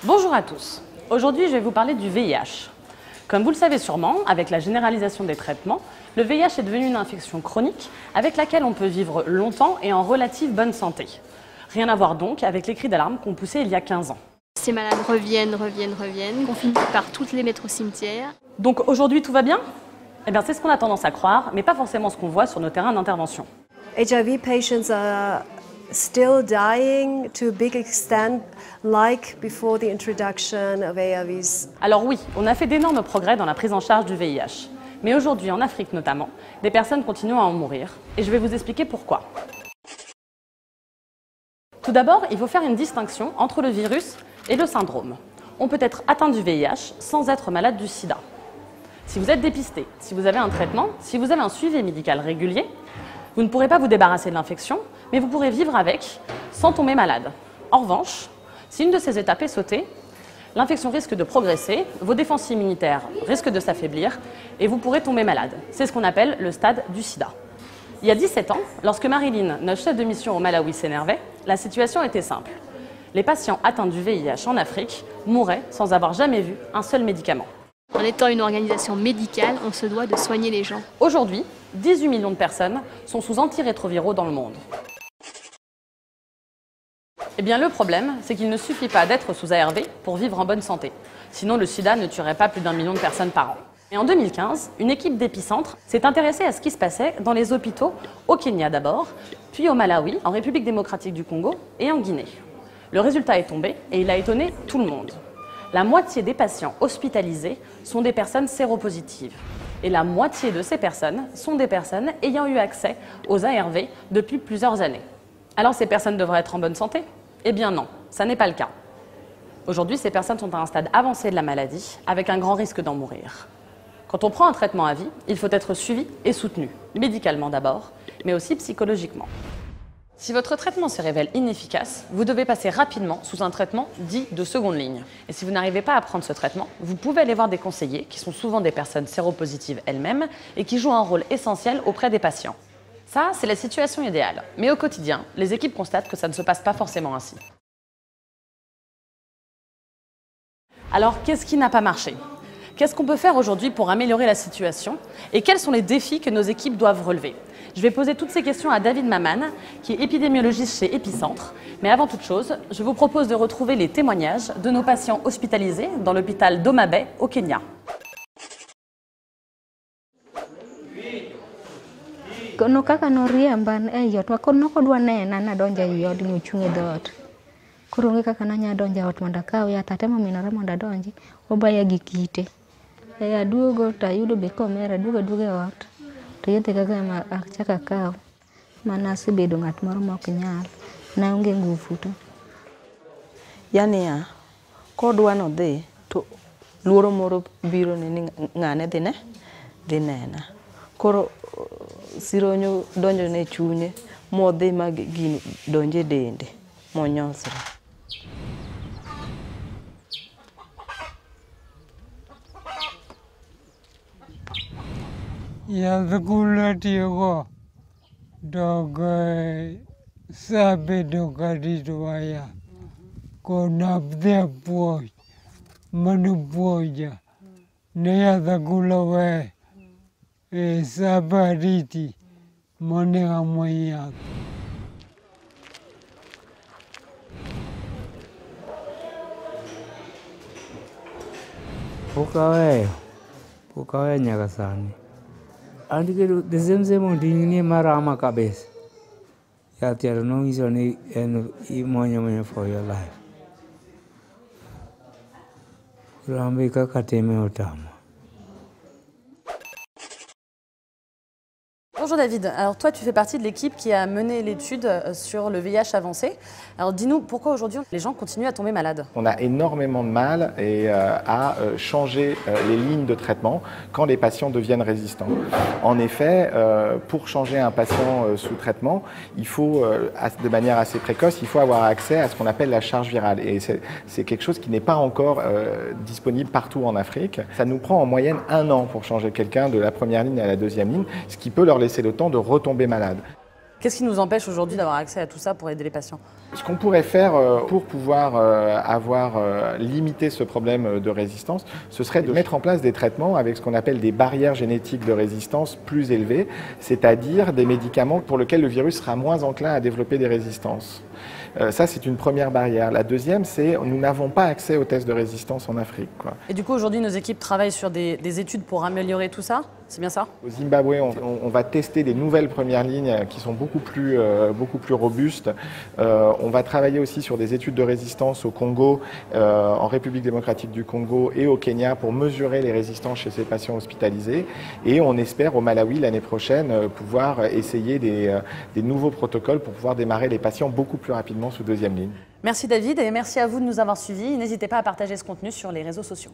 Bonjour à tous. Aujourd'hui, je vais vous parler du VIH. Comme vous le savez sûrement, avec la généralisation des traitements, le VIH est devenu une infection chronique avec laquelle on peut vivre longtemps et en relative bonne santé. Rien à voir donc avec les cris d'alarme qu'on poussait il y a 15 ans. Ces malades reviennent, qu'on finit par toutes les mettre au cimetière. Donc aujourd'hui, tout va bien ? Eh bien, c'est ce qu'on a tendance à croire, mais pas forcément ce qu'on voit sur nos terrains d'intervention. HIV patients are still dying to a big extent, like before the introduction of ARVs. Alors oui, on a fait d'énormes progrès dans la prise en charge du VIH. Mais aujourd'hui, en Afrique notamment, des personnes continuent à en mourir. Et je vais vous expliquer pourquoi. Tout d'abord, il faut faire une distinction entre le virus et le syndrome. On peut être atteint du VIH sans être malade du sida. Si vous êtes dépisté, si vous avez un traitement, si vous avez un suivi médical régulier, vous ne pourrez pas vous débarrasser de l'infection, mais vous pourrez vivre avec sans tomber malade. En revanche, si une de ces étapes est sautée, l'infection risque de progresser, vos défenses immunitaires risquent de s'affaiblir et vous pourrez tomber malade. C'est ce qu'on appelle le stade du sida. Il y a 17 ans, lorsque Marilyn, notre chef de mission au Malawi, s'énervait, la situation était simple. Les patients atteints du VIH en Afrique mouraient sans avoir jamais vu un seul médicament. En étant une organisation médicale, on se doit de soigner les gens. Aujourd'hui, 18 millions de personnes sont sous antirétroviraux dans le monde. Eh bien, le problème, c'est qu'il ne suffit pas d'être sous ARV pour vivre en bonne santé. Sinon, le sida ne tuerait pas plus d'1 million de personnes par an. Et en 2015, une équipe d'Épicentre s'est intéressée à ce qui se passait dans les hôpitaux, au Kenya d'abord, puis au Malawi, en République démocratique du Congo et en Guinée. Le résultat est tombé et il a étonné tout le monde. La moitié des patients hospitalisés sont des personnes séropositives. Et la moitié de ces personnes sont des personnes ayant eu accès aux ARV depuis plusieurs années. Alors ces personnes devraient être en bonne santé ? Eh bien non, ça n'est pas le cas. Aujourd'hui, ces personnes sont à un stade avancé de la maladie, avec un grand risque d'en mourir. Quand on prend un traitement à vie, il faut être suivi et soutenu, médicalement d'abord, mais aussi psychologiquement. Si votre traitement se révèle inefficace, vous devez passer rapidement sous un traitement dit de seconde ligne. Et si vous n'arrivez pas à prendre ce traitement, vous pouvez aller voir des conseillers, qui sont souvent des personnes séropositives elles-mêmes, et qui jouent un rôle essentiel auprès des patients. Ça, c'est la situation idéale. Mais au quotidien, les équipes constatent que ça ne se passe pas forcément ainsi. Alors, qu'est-ce qui n'a pas marché ? Qu'est-ce qu'on peut faire aujourd'hui pour améliorer la situation ? Et quels sont les défis que nos équipes doivent relever ? Je vais poser toutes ces questions à David Maman, qui est épidémiologiste chez Épicentre. Mais avant toute chose, je vous propose de retrouver les témoignages de nos patients hospitalisés dans l'hôpital d'Homa Bay au Kenya. No kaka noriemba e ot nokodwa nena nadonjo e ot nochung' e dhoot. Koro onge kaka nanya donjo e ot mondo akaw yath, atemo minore mondo adonji, obaya gi kite. Aduogo to ayudo be komera, aduogo e ot, to yedhe kaka achako akaw. Mana asebedo ng'at moro ma ok nyal, naonge ngufu to. Yani kodwa nodhi to luoro moro biro ni ng'ane dhi nena. Koro sironyo donjo ne chunye modhi ma gini donje dende monyosre. Yath kula tiyogo dog sabedo karito waya konap dhi apuoch manopuoja ne yath kula we sabariti monego amuony yath. Pok aweyo nyaka sani. And the same onding'ni marama kabisa. Yath chero nong'iso ni en imuonyo for your life. Rambi kaka time otamo. Bonjour David, alors toi tu fais partie de l'équipe qui a mené l'étude sur le VIH avancé. Alors dis-nous, pourquoi aujourd'hui les gens continuent à tomber malades ? On a énormément de mal à changer les lignes de traitement quand les patients deviennent résistants. En effet, pour changer un patient sous traitement, il faut, de manière assez précoce, il faut avoir accès à ce qu'on appelle la charge virale. Et c'est quelque chose qui n'est pas encore disponible partout en Afrique. Ça nous prend en moyenne 1 an pour changer quelqu'un de la première ligne à la deuxième ligne, ce qui peut leur laisser le temps de retomber malade. Qu'est-ce qui nous empêche aujourd'hui d'avoir accès à tout ça pour aider les patients? Ce qu'on pourrait faire pour pouvoir limiter ce problème de résistance, ce serait de mettre en place des traitements avec ce qu'on appelle des barrières génétiques de résistance plus élevées, c'est-à-dire des médicaments pour lesquels le virus sera moins enclin à développer des résistances. Ça, c'est une première barrière. La deuxième, c'est que nous n'avons pas accès aux tests de résistance en Afrique, quoi. Et du coup, aujourd'hui, nos équipes travaillent sur des études pour améliorer tout ça? C'est bien ça? Au Zimbabwe, on va tester des nouvelles premières lignes qui sont beaucoup plus robustes. On va travailler aussi sur des études de résistance au Congo, en République démocratique du Congo et au Kenya pour mesurer les résistances chez ces patients hospitalisés. Et on espère au Malawi l'année prochaine pouvoir essayer des nouveaux protocoles pour pouvoir démarrer les patients beaucoup plus rapidement sous deuxième ligne. Merci David et merci à vous de nous avoir suivis. N'hésitez pas à partager ce contenu sur les réseaux sociaux.